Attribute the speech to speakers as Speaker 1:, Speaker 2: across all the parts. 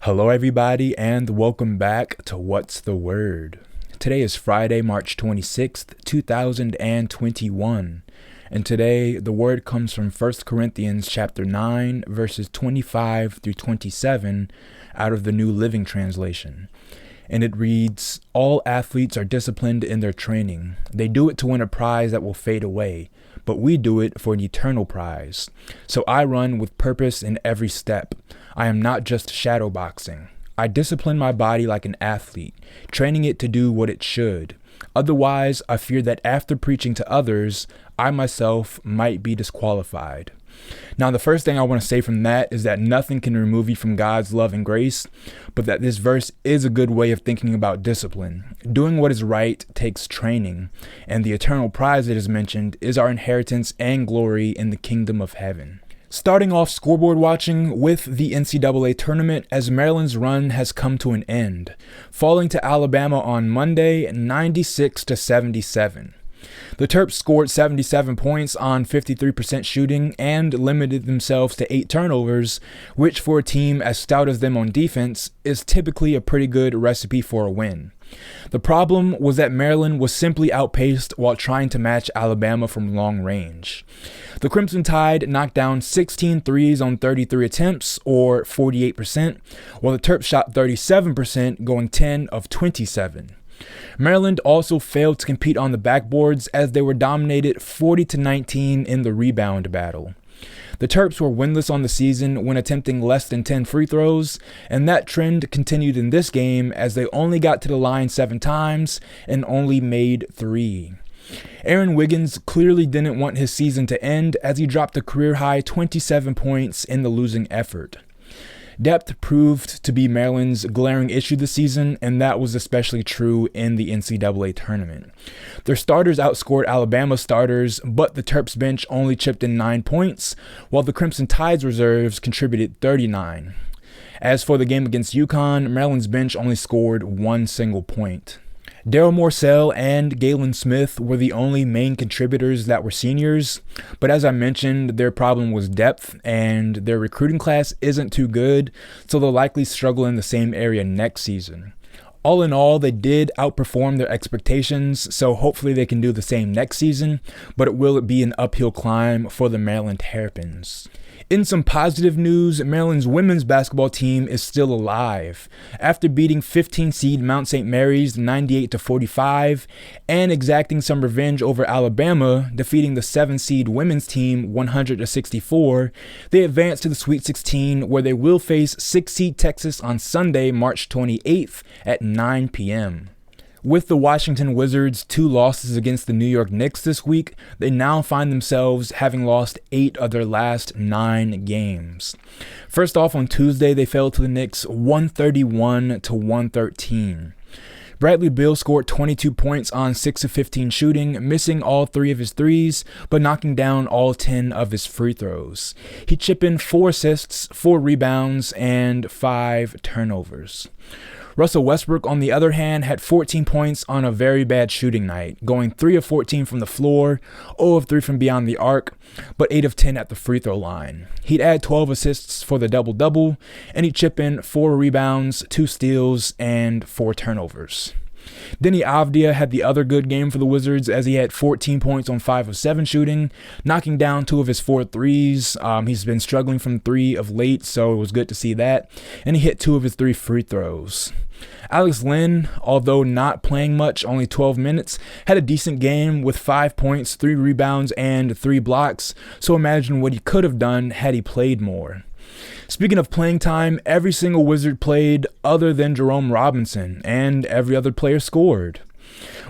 Speaker 1: Hello everybody and welcome back to What's the Word. Today is Friday, March 26th, 2021. And today the word comes from 1 Corinthians chapter 9 verses 25 through 27 out of the New Living Translation. And it reads, "All athletes are disciplined in their training. They do it to win a prize that will fade away, but we do it for an eternal prize. So I run with purpose in every step. I am not just shadow boxing. I discipline my body like an athlete, training it to do what it should. Otherwise, I fear that after preaching to others, I myself might be disqualified." Now, the first thing I want to say from that is that nothing can remove you from God's love and grace, but that this verse is a good way of thinking about discipline. Doing what is right takes training, and the eternal prize that is mentioned is our inheritance and glory in the kingdom of heaven. Starting off scoreboard watching with the NCAA Tournament, as Maryland's run has come to an end, falling to Alabama on Monday 96-77. The Terps scored 77 points on 53% shooting and limited themselves to 8 turnovers, which for a team as stout as them on defense is typically a pretty good recipe for a win. The problem was that Maryland was simply outpaced while trying to match Alabama from long range. The Crimson Tide knocked down 16 threes on 33 attempts, or 48%, while the Terps shot 37%, going 10 of 27. Maryland also failed to compete on the backboards as they were dominated 40-19 in the rebound battle. The Terps were winless on the season when attempting less than 10 free throws, and that trend continued in this game as they only got to the line 7 times and only made 3. Aaron Wiggins clearly didn't want his season to end as he dropped a career-high 27 points in the losing effort. Depth proved to be Maryland's glaring issue this season, and that was especially true in the NCAA Tournament. Their starters outscored Alabama's starters, but the Terps bench only chipped in 9 points, while the Crimson Tide's reserves contributed 39. As for the game against UConn, Maryland's bench only scored 1 single point. Daryl Morcell and Galen Smith were the only main contributors that were seniors, but as I mentioned, their problem was depth, and their recruiting class isn't too good, so they'll likely struggle in the same area next season. All in all, they did outperform their expectations, so hopefully they can do the same next season, but it will be an uphill climb for the Maryland Terrapins. In some positive news, Maryland's women's basketball team is still alive. After beating 15-seed Mount St. Mary's 98-45 and exacting some revenge over Alabama, defeating the 7-seed women's team 100-64, they advanced to the Sweet 16, where they will face 6-seed Texas on Sunday, March 28th at 9 p.m. With the Washington Wizards' 2 losses against the New York Knicks this week, they now find themselves having lost 8 of their last 9 games. First off, on Tuesday, they fell to the Knicks 131-113. Bradley Beal scored 22 points on 6 of 15 shooting, missing all 3 of his threes, but knocking down all 10 of his free throws. He chipped in 4 assists, 4 rebounds, and 5 turnovers. Russell Westbrook, on the other hand, had 14 points on a very bad shooting night, going 3 of 14 from the floor, 0 of 3 from beyond the arc, but 8 of 10 at the free throw line. He'd add 12 assists for the double-double, and he'd chip in 4 rebounds, 2 steals, and 4 turnovers. Denny Avdia had the other good game for the Wizards as he had 14 points on 5 of 7 shooting, knocking down 2 of his 4 threes. He's been struggling from 3 of late, so it was good to see that. And he hit 2 of his 3 free throws. Alex Len, although not playing much, only 12 minutes, had a decent game with 5 points, 3 rebounds, and 3 blocks, so imagine what he could have done had he played more. Speaking of playing time, every single Wizard played other than Jerome Robinson, and every other player scored.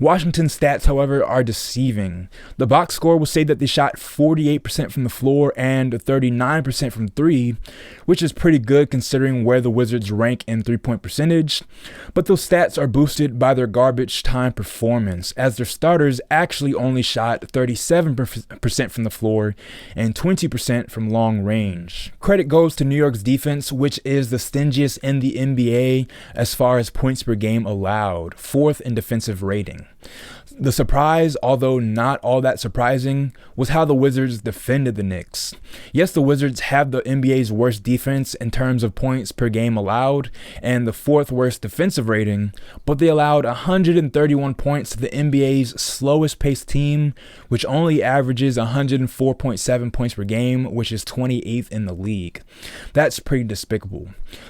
Speaker 1: Washington's stats, however, are deceiving. The box score will say that they shot 48% from the floor and 39% from 3, which is pretty good considering where the Wizards rank in three-point percentage, but those stats are boosted by their garbage time performance, as their starters actually only shot 37% from the floor and 20% from long range. Credit goes to New York's defense, which is the stingiest in the NBA as far as points per game allowed, 4th in defensive rating. The surprise, although not all that surprising, was how the Wizards defended the Knicks. Yes, the Wizards have the NBA's worst defense in terms of points per game allowed and the fourth worst defensive rating, but they allowed 131 points to the NBA's slowest paced team, which only averages 104.7 points per game, which is 28th in the league. That's pretty despicable.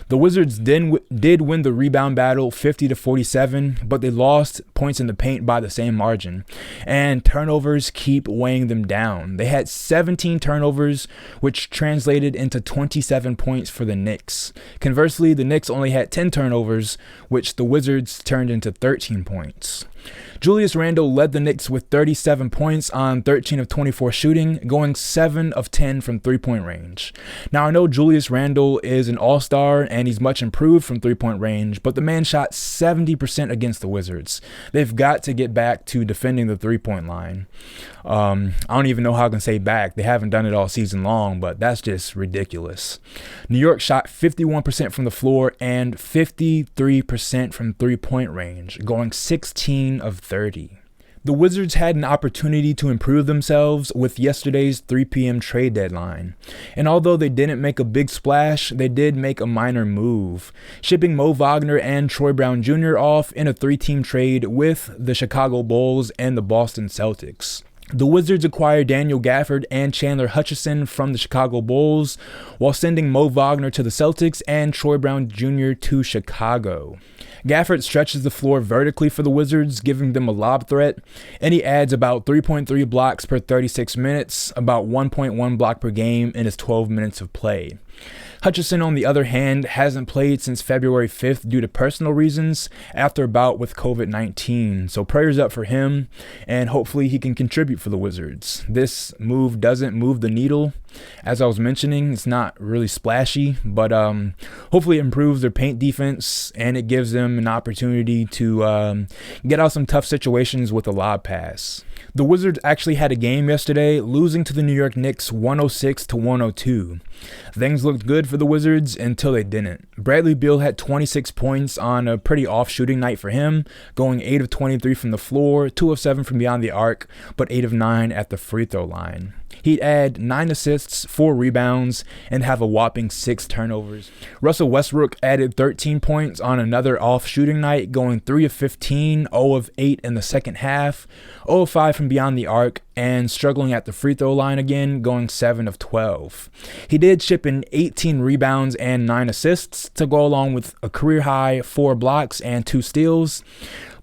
Speaker 1: The Wizards did win the rebound battle 50-47, but they lost points in the paint by the same margin, and turnovers keep weighing them down. They had 17 turnovers, which translated into 27 points for the Knicks. Conversely, the Knicks only had 10 turnovers, which the Wizards turned into 13 points. Julius Randle led the Knicks with 37 points on 13 of 24 shooting, going 7 of 10 from three-point range. Now, I know Julius Randle is an all-star and he's much improved from three-point range, but the man shot 70% against the Wizards. They've got to get back to defending the three-point line. I don't even know how I can say back. They haven't done it all season long, but that's just ridiculous. New York shot 51% from the floor and 53% from three-point range, going 16 of 30. The Wizards had an opportunity to improve themselves with yesterday's 3 p.m. trade deadline. And although they didn't make a big splash, they did make a minor move, shipping Mo Wagner and Troy Brown Jr. off in a 3-team trade with the Chicago Bulls and the Boston Celtics. The Wizards acquired Daniel Gafford and Chandler Hutchison from the Chicago Bulls, while sending Mo Wagner to the Celtics and Troy Brown Jr. to Chicago. Gafford stretches the floor vertically for the Wizards, giving them a lob threat, and he adds about 3.3 blocks per 36 minutes, about 1.1 block per game in his 12 minutes of play. Hutchison, on the other hand, hasn't played since February 5th due to personal reasons after a bout with COVID-19. So prayers up for him, and hopefully he can contribute for the Wizards. This move doesn't move the needle. As I was mentioning, it's not really splashy, but hopefully it improves their paint defense, and it gives them an opportunity to get out some tough situations with a lob pass. The Wizards actually had a game yesterday, losing to the New York Knicks 106-102. Things looked good for the Wizards until they didn't. Bradley Beal had 26 points on a pretty off shooting night for him, going 8 of 23 from the floor, 2 of 7 from beyond the arc, but 8 of 9 at the free throw line. He'd add 9 assists, 4 rebounds, and have a whopping 6 turnovers. Russell Westbrook added 13 points on another off shooting night, going 3 of 15, 0 of 8 in the second half, 0 of 5 from beyond the arc, and struggling at the free throw line again, going 7 of 12. He did chip in 18 rebounds and 9 assists to go along with a career high 4 blocks and 2 steals.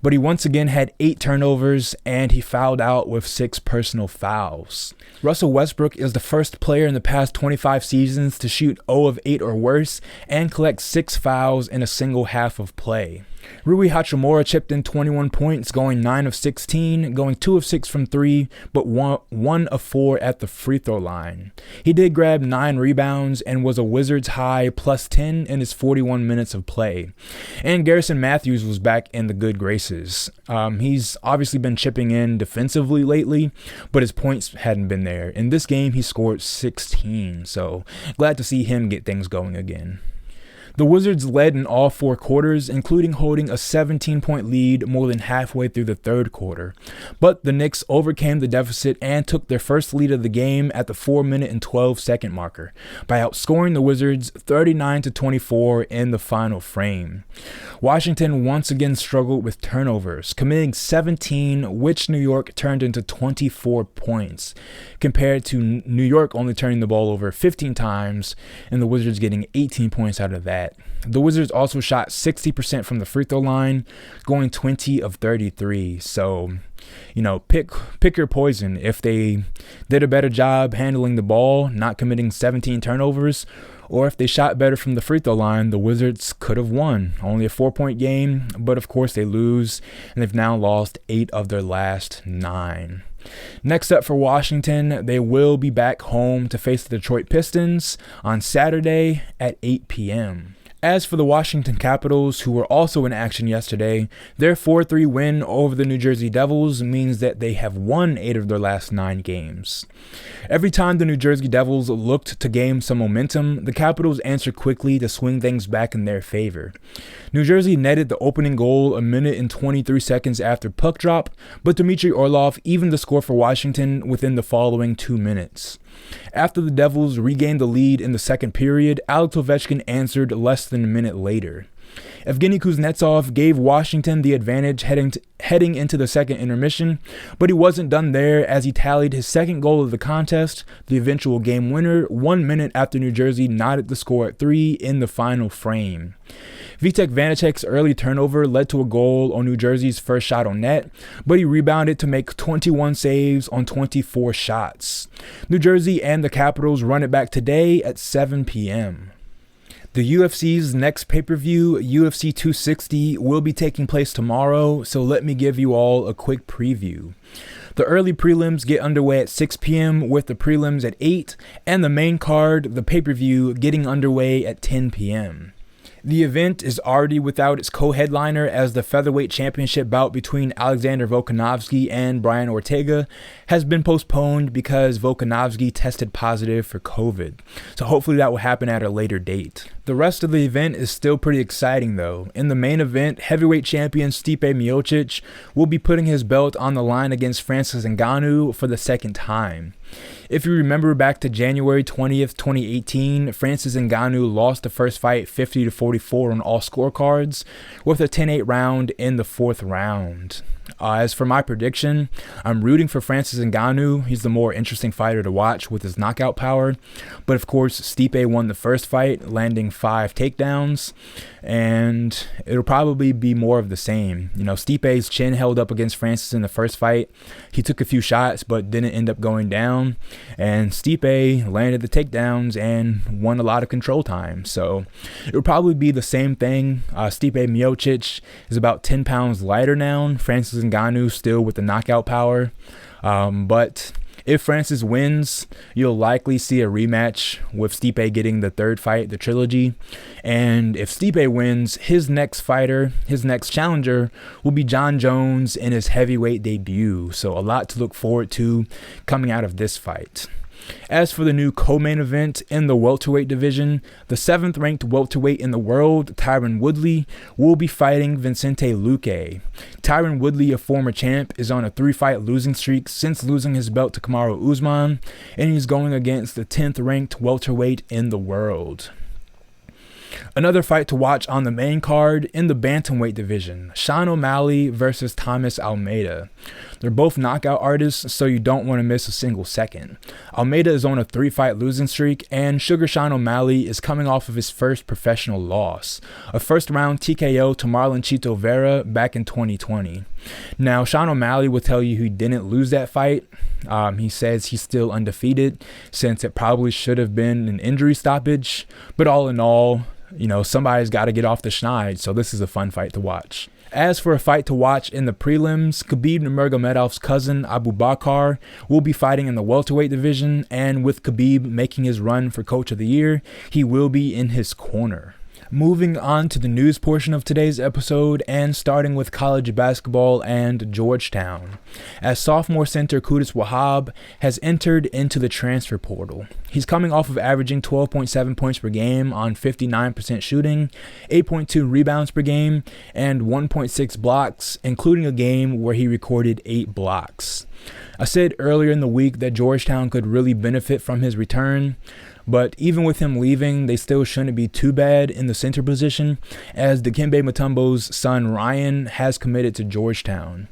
Speaker 1: But he once again had 8 turnovers, and he fouled out with 6 personal fouls. Russell Westbrook is the first player in the past 25 seasons to shoot 0 of 8 or worse and collect 6 fouls in a single half of play. Rui Hachimura chipped in 21 points, going 9 of 16, going 2 of 6 from 3, but 1 of 4 at the free throw line. He did grab 9 rebounds and was a Wizards high plus 10 in his 41 minutes of play. And Garrison Matthews was back in the good graces. He's obviously been chipping in defensively lately, but his points hadn't been there. In this game, he scored 16, so glad to see him get things going again. The Wizards led in all 4 quarters, including holding a 17-point lead more than halfway through the third quarter. But the Knicks overcame the deficit and took their first lead of the game at the 4-minute and 12-second marker by outscoring the Wizards 39-24 in the final frame. Washington once again struggled with turnovers, committing 17, which New York turned into 24 points, compared to New York only turning the ball over 15 times and the Wizards getting 18 points out of that. The Wizards also shot 60% from the free throw line, going 20 of 33. So, pick your poison. If they did a better job handling the ball, not committing 17 turnovers, or if they shot better from the free throw line, the Wizards could have won. Only a 4-point game, but of course they lose, and they've now lost 8 of their last 9. Next up for Washington, they will be back home to face the Detroit Pistons on Saturday at 8 p.m. As for the Washington Capitals, who were also in action yesterday, their 4-3 win over the New Jersey Devils means that they have won 8 of their last 9 games. Every time the New Jersey Devils looked to gain some momentum, the Capitals answered quickly to swing things back in their favor. New Jersey netted the opening goal a minute and 23 seconds after puck drop, but Dmitry Orlov evened the score for Washington within the following 2 minutes. After the Devils regained the lead in the second period, Alex Ovechkin answered less than a minute later. Evgeny Kuznetsov gave Washington the advantage heading into the second intermission, but he wasn't done there as he tallied his second goal of the contest, the eventual game winner, 1 minute after New Jersey knotted the score at 3 in the final frame. Vitek Vanacek's early turnover led to a goal on New Jersey's first shot on net, but he rebounded to make 21 saves on 24 shots. New Jersey and the Capitals run it back today at 7 p.m. The UFC's next pay-per-view, UFC 260, will be taking place tomorrow, so let me give you all a quick preview. The early prelims get underway at 6 p.m. with the prelims at 8, and the main card, the pay-per-view, getting underway at 10 p.m. The event is already without its co-headliner as the featherweight championship bout between Alexander Volkanovski and Brian Ortega has been postponed because Volkanovski tested positive for COVID. So hopefully that will happen at a later date. The rest of the event is still pretty exciting though. In the main event, heavyweight champion Stipe Miocic will be putting his belt on the line against Francis Ngannou for the second time. If you remember back to January 20th, 2018, Francis Ngannou lost the first fight 50-44 on all scorecards with a 10-8 round in the 4th round. As for my prediction, I'm rooting for Francis Ngannou. He's the more interesting fighter to watch with his knockout power. But of course, Stipe won the first fight, landing 5 takedowns, and it'll probably be more of the same. You know, Stipe's chin held up against Francis in the first fight. He took a few shots, but didn't end up going down. And Stipe landed the takedowns and won a lot of control time. So it'll probably be the same thing. Stipe Miocic is about 10 pounds lighter now. Francis Ngannou still with the knockout power. But if Francis wins, you'll likely see a rematch with Stipe getting the third fight, the trilogy. And if Stipe wins, his next fighter, his next challenger will be John Jones in his heavyweight debut. So a lot to look forward to coming out of this fight. As for the new co-main event in the welterweight division, the 7th ranked welterweight in the world, Tyron Woodley, will be fighting Vicente Luque. Tyron Woodley, a former champ, is on a 3-fight losing streak since losing his belt to Kamaru Usman, and he's going against the 10th ranked welterweight in the world. Another fight to watch on the main card in the bantamweight division, Sean O'Malley versus Thomas Almeida. They're both knockout artists, so you don't want to miss a single second. Almeida is on a 3-fight losing streak, and Sugar Sean O'Malley is coming off of his first professional loss, a first-round TKO to Marlon Chito Vera back in 2020. Now, Sean O'Malley will tell you he didn't lose that fight. He says he's still undefeated since it probably should have been an injury stoppage, but all in all, you know, somebody's got to get off the schneid, so this is a fun fight to watch. As for a fight to watch in the prelims, Khabib Nurmagomedov's cousin Abu Bakr will be fighting in the welterweight division, and with Khabib making his run for Coach of the Year, he will be in his corner. Moving on to the news portion of today's episode, and starting with college basketball and Georgetown, as sophomore center Qudus Wahab has entered into the transfer portal. He's coming off of averaging 12.7 points per game on 59% shooting, 8.2 rebounds per game, and 1.6 blocks, including a game where he recorded 8 blocks. I said earlier in the week that Georgetown could really benefit from his return, but even with him leaving, they still shouldn't be too bad in the center position, as Dikembe Mutombo's son Ryan has committed to Georgetown.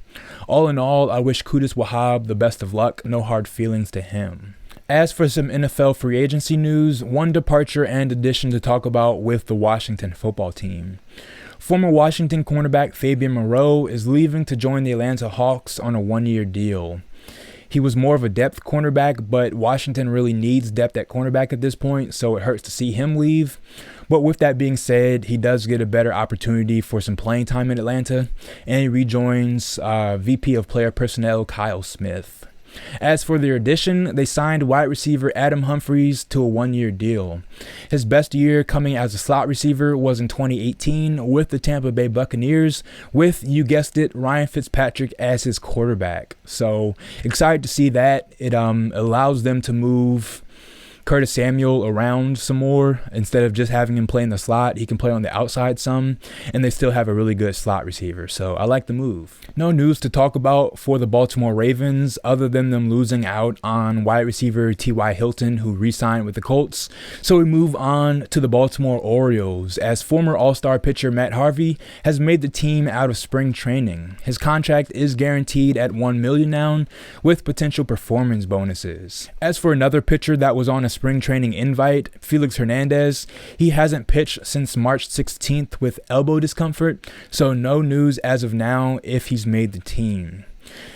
Speaker 1: All in all, I wish Qudus Wahab the best of luck, no hard feelings to him. As for some NFL free agency news, one departure and addition to talk about with the Washington football team. Former Washington cornerback Fabian Moreau is leaving to join the Atlanta Hawks on a 1-year deal. He was more of a depth cornerback, but Washington really needs depth at cornerback at this point, so it hurts to see him leave. But with that being said, he does get a better opportunity for some playing time in Atlanta, and he rejoins VP of Player Personnel Kyle Smith. As for their addition, they signed wide receiver Adam Humphries to a 1-year deal. His best year coming as a slot receiver was in 2018 with the Tampa Bay Buccaneers, with, you guessed it, Ryan Fitzpatrick as his quarterback. So excited to see that. It allows them to move Curtis Samuel around some more. Instead of just having him play in the slot, he can play on the outside some, and they still have a really good slot receiver. So I like the move. No news to talk about for the Baltimore Ravens other than them losing out on wide receiver T.Y. Hilton, who re-signed with the Colts. So we move on to the Baltimore Orioles, as former All-Star pitcher Matt Harvey has made the team out of spring training. His contract is guaranteed at $1 million now, with potential performance bonuses. As for another pitcher that was on a spring training invite, Felix Hernandez, he hasn't pitched since March 16th with elbow discomfort, so no news as of now if he's made the team.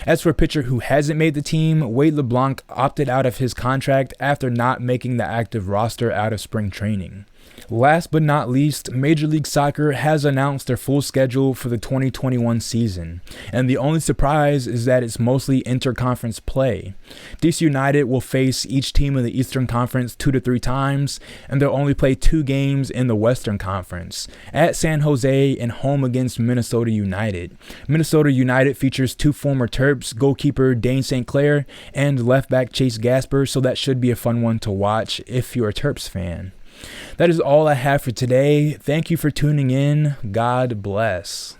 Speaker 1: As for a pitcher who hasn't made the team, Wade LeBlanc opted out of his contract after not making the active roster out of spring training. Last but not least, Major League Soccer has announced their full schedule for the 2021 season, and the only surprise is that it's mostly interconference play. D.C. United will face each team in the Eastern Conference 2 to 3 times, and they'll only play 2 games in the Western Conference, at San Jose and home against Minnesota United. Minnesota United features 2 former Terps, goalkeeper Dane St. Clair and left back Chase Gasper, so that should be a fun one to watch if you're a Terps fan. That is all I have for today. Thank you for tuning in. God bless.